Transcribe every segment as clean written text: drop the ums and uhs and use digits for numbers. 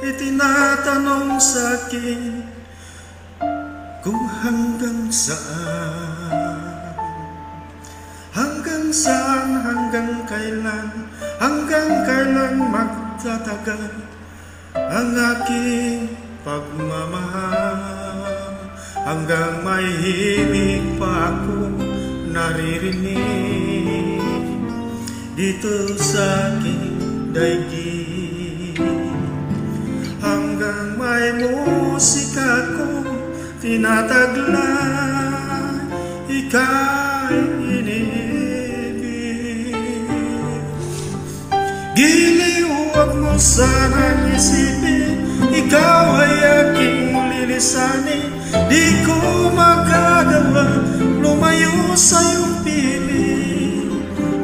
itinatanong sa'kin kung hanggang saan, hanggang kailan magtatagal ang aking pagmamahal, hanggang may himig pa ako naririnig dito sa aking daigdig, hanggang may musika ko tinataglay, ika'y inibig. Giliw, huwag mo sanang isipin, ikaw ay aking lilisanin. Di ko magagawa lumayo sa iyong piling,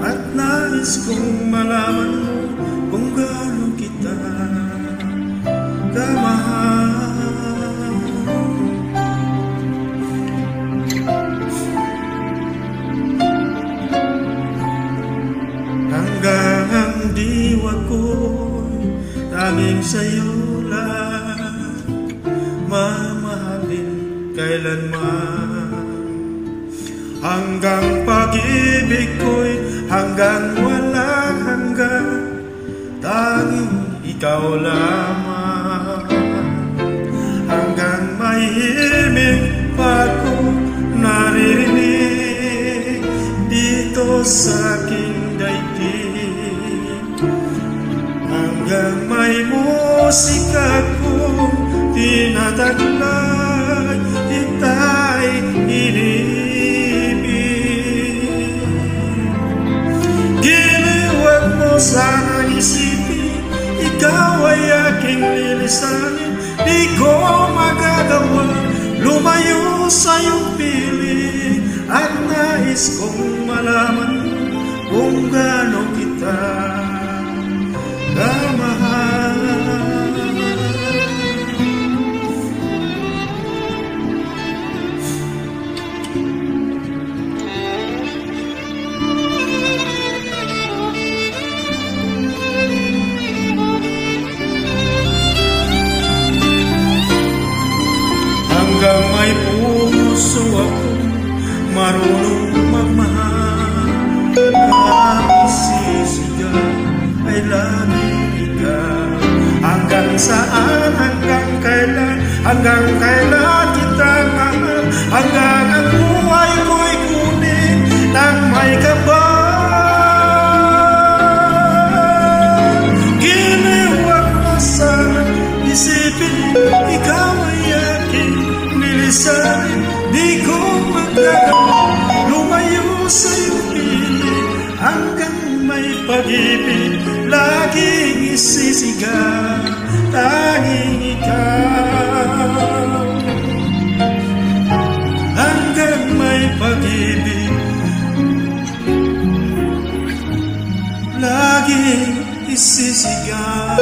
at nais kong malaman mo kung gaano kita kamahal. Hanggang ang diwa ko tanging sa'yo lang mamahalin kailanman, hanggang pag-ibig ko'y hanggang walang hanggan, tanging ikaw lamang, hanggang may himig pa ako naririnig dito sa aking daigdig, hanggang may musika kong tinataglay, ita'y inibig. Giliw, huwag mo sanang isipin, ikaw ay aking lilisanin. Di ko magagawa lumayo sa iyong piling, at nais kong malaman kung gaano kita kamahal. Hanggang may puso ako marunong magmahal, ang isisigaw ay laging ikaw. Hanggang saan, hanggang kailan kita mahal, hanggang ang buhay ko'y kunin ng may kabal. Giliw, huwag mo sanang isipin, ikaw ay aking nilisanin. Di ko magagawa lumayo sa iyong piling, hanggang may pag-ibig laging isisigaw, tanging ikaw. Hanggang may pag-ibig laging isisigaw.